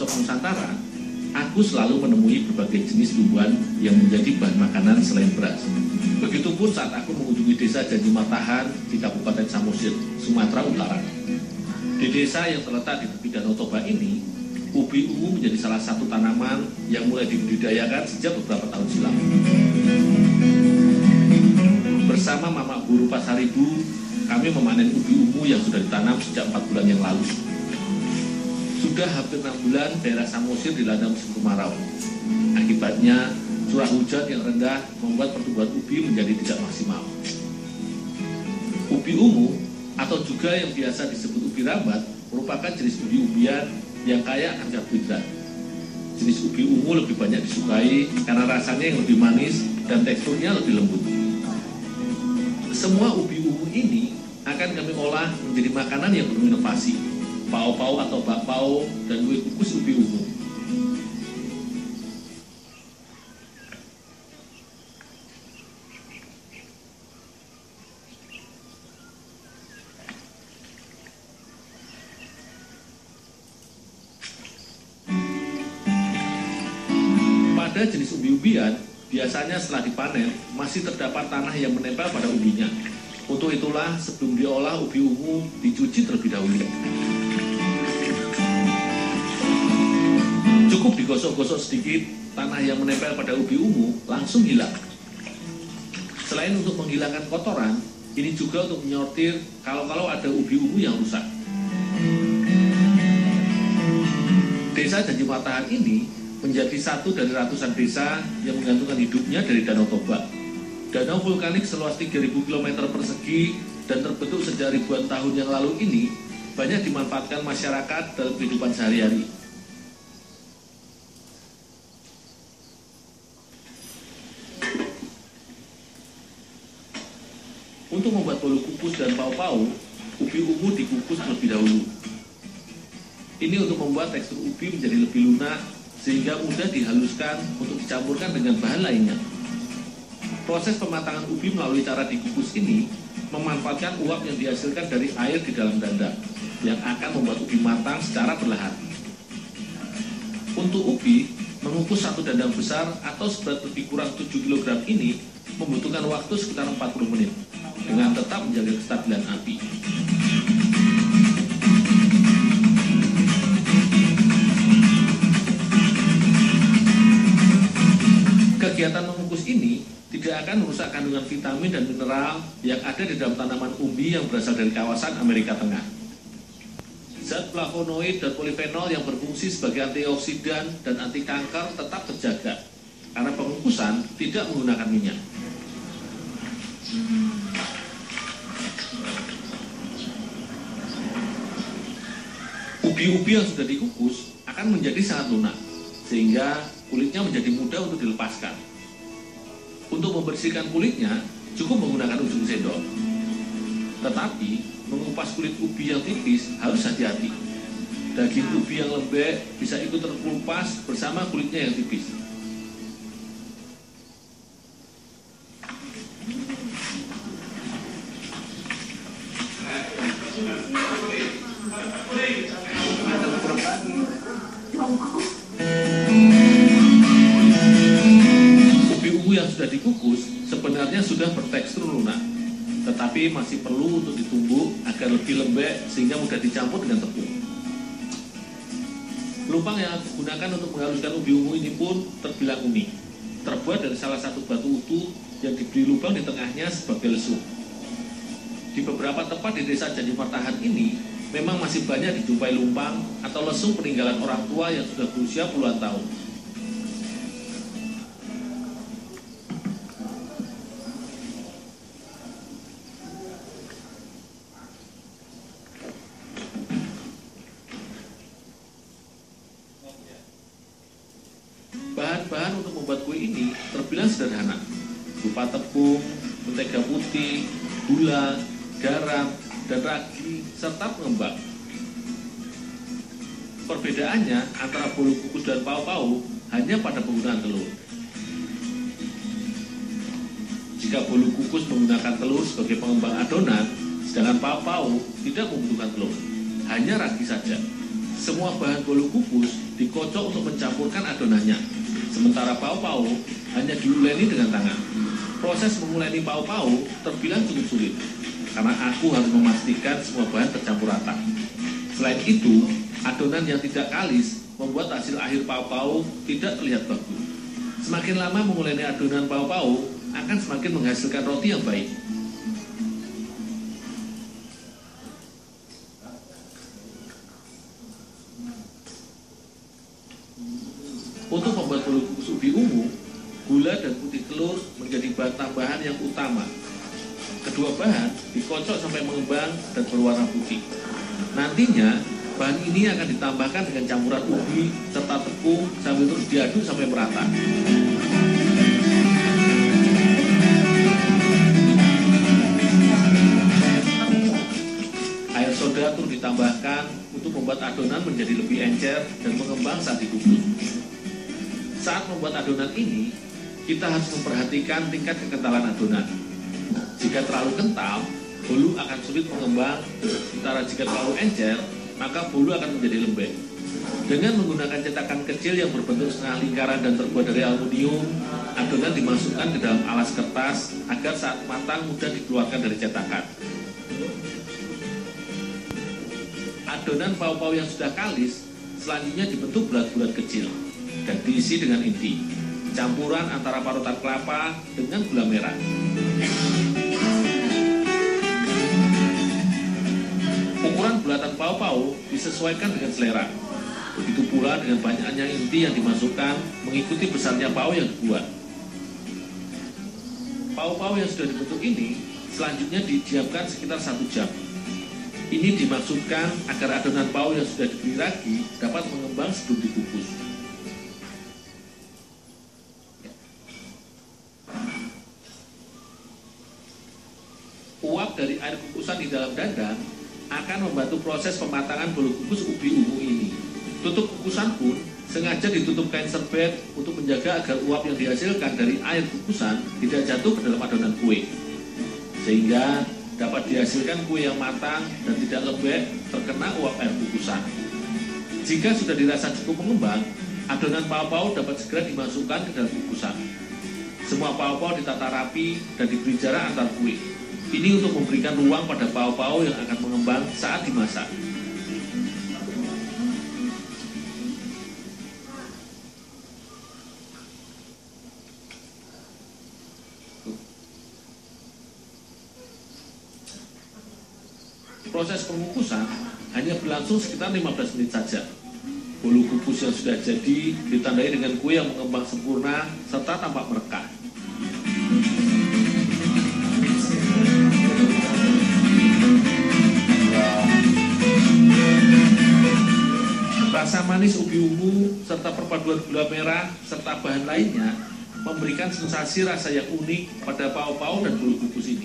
pelosok Nusantara, aku selalu menemui berbagai jenis tumbuhan yang menjadi bahan makanan selain beras. Begitupun saat aku mengunjungi desa Janji Matahan di Kabupaten Samosir, Sumatera Utara. Di desa yang terletak di tepi Danau Toba ini, ubi ungu menjadi salah satu tanaman yang mulai dibudidayakan sejak beberapa tahun silam. Bersama Mama Guru Pasaribu, kami memanen ubi ungu yang sudah ditanam sejak 4 bulan yang lalu. Sudah hampir 6 bulan daerah Samosir dilanda musim kemarau. Akibatnya, curah hujan yang rendah membuat pertumbuhan ubi menjadi tidak maksimal. Ubi ungu atau juga yang biasa disebut ubi rambat merupakan jenis ubi-ubian yang kaya akan karbohidrat. Jenis ubi ungu lebih banyak disukai karena rasanya yang lebih manis dan teksturnya lebih lembut. Semua ubi ungu ini akan kami olah menjadi makanan yang berinovasi, pao-pao atau bakpao dan kue kukus ubi ungu. Pada jenis ubi-ubian, biasanya setelah dipanen, masih terdapat tanah yang menempel pada ubinya. Untuk itulah, sebelum diolah, ubi ungu dicuci terlebih dahulu. Cukup digosok-gosok sedikit, tanah yang menempel pada ubi ungu langsung hilang. Selain untuk menghilangkan kotoran, ini juga untuk menyortir kalau ada ubi ungu yang rusak. Desa Janji Matahan ini menjadi satu dari ratusan desa yang menggantungkan hidupnya dari Danau Toba. Danau vulkanik seluas 3.000 km persegi dan terbentuk sejak ribuan tahun yang lalu ini banyak dimanfaatkan masyarakat dalam kehidupan sehari-hari. Untuk membuat bolu kukus dan pao-pao, ubi ungu dikukus terlebih dahulu. Ini untuk membuat tekstur ubi menjadi lebih lunak sehingga mudah dihaluskan untuk dicampurkan dengan bahan lainnya. Proses pematangan ubi melalui cara dikukus ini memanfaatkan uap yang dihasilkan dari air di dalam dandang yang akan membuat ubi matang secara perlahan. Untuk ubi, mengukus satu dandang besar atau seberat lebih kurang 7 kg ini membutuhkan waktu sekitar 40 menit dengan tetap menjaga kestabilan api. Kegiatan mengukus ini tidak akan merusak kandungan vitamin dan mineral yang ada di dalam tanaman umbi yang berasal dari kawasan Amerika Tengah. Zat flavonoid dan polifenol yang berfungsi sebagai antioksidan dan anti kanker tetap terjaga karena pengukusan tidak menggunakan minyak. Ubi-ubi yang sudah dikukus akan menjadi sangat lunak sehingga kulitnya menjadi mudah untuk dilepaskan. Untuk membersihkan kulitnya, cukup menggunakan ujung sendok. Tetapi, mengupas kulit ubi yang tipis harus hati-hati. Daging ubi yang lembek bisa ikut terkelupas bersama kulitnya yang tipis. Yang sudah dikukus sebenarnya sudah bertekstur lunak, tetapi masih perlu untuk ditumbuk agar lebih lembek sehingga mudah dicampur dengan tepung. Lupang yang aku gunakan untuk menghaluskan ubi ungu ini pun terbilang unik. Terbuat dari salah satu batu utuh yang diberi lubang di tengahnya sebagai lesung. Di beberapa tempat di desa Janji Matahan ini memang masih banyak dijumpai lumpang atau lesung peninggalan orang tua yang sudah berusia puluhan tahun. Bahan-bahan untuk membuat kue ini terbilang sederhana, berupa tepung, mentega putih, gula, garam, dan ragi, serta pengembang. Perbedaannya antara bolu kukus dan pao-pao hanya pada penggunaan telur. Jika bolu kukus menggunakan telur sebagai pengembang adonan, sedangkan pao-pao tidak membutuhkan telur, hanya ragi saja. Semua bahan bolu kukus dikocok untuk mencampurkan adonannya, sementara pao-pao hanya diuleni dengan tangan. Proses menguleni pao-pao terbilang cukup sulit, karena aku harus memastikan semua bahan tercampur rata. Selain itu, adonan yang tidak kalis membuat hasil akhir pao-pao tidak terlihat bagus. Semakin lama menguleni adonan pao-pao akan semakin menghasilkan roti yang baik. Untuk membuat bolu kukus ubi ungu, gula dan putih telur menjadi bahan tambahan yang utama. Kedua bahan dikocok sampai mengembang dan berwarna putih. Nantinya, bahan ini akan ditambahkan dengan campuran ubi serta tepung sambil terus diaduk sampai merata. Air soda terus ditambahkan untuk membuat adonan menjadi lebih encer dan mengembang saat dikukus. Saat membuat adonan ini, kita harus memperhatikan tingkat kekentalan adonan. Jika terlalu kental, bolu akan sulit mengembang, sementara jika terlalu encer, maka bolu akan menjadi lembek. Dengan menggunakan cetakan kecil yang berbentuk setengah lingkaran dan terbuat dari aluminium, adonan dimasukkan ke dalam alas kertas agar saat matang mudah dikeluarkan dari cetakan. Adonan pao-pao yang sudah kalis selanjutnya dibentuk bulat-bulat kecil dan diisi dengan inti, campuran antara parutan kelapa dengan gula merah. Ukuran bulatan pao-pao disesuaikan dengan selera. Begitu pula dengan banyaknya inti yang dimasukkan mengikuti besarnya pao yang dibuat. Pao-pao yang sudah dibentuk ini selanjutnya didiamkan sekitar 1 jam. Ini dimaksudkan agar adonan pao yang sudah diberi ragi dapat mengembang sebelum dikukus. Uap dari air kukusan di dalam dandang akan membantu proses pematangan bolu kukus ubi ungu ini. Tutup kukusan pun sengaja ditutup kain serbet untuk menjaga agar uap yang dihasilkan dari air kukusan tidak jatuh ke dalam adonan kue, sehingga dapat dihasilkan kue yang matang dan tidak lembek terkena uap air kukusan. Jika sudah dirasa cukup mengembang, adonan pao-pao dapat segera dimasukkan ke dalam kukusan. Semua pao-pao ditata rapi dan diberi jarak antar kue. Ini untuk memberikan ruang pada pao-pao yang akan mengembang saat dimasak. Proses pengukusan hanya berlangsung sekitar 15 menit saja. Bolu kukus yang sudah jadi ditandai dengan kue yang mengembang sempurna serta tampak merekah. Rasa manis ubi ungu serta perpaduan gula merah serta bahan lainnya memberikan sensasi rasa yang unik pada pao-pao dan bolu kukus ini.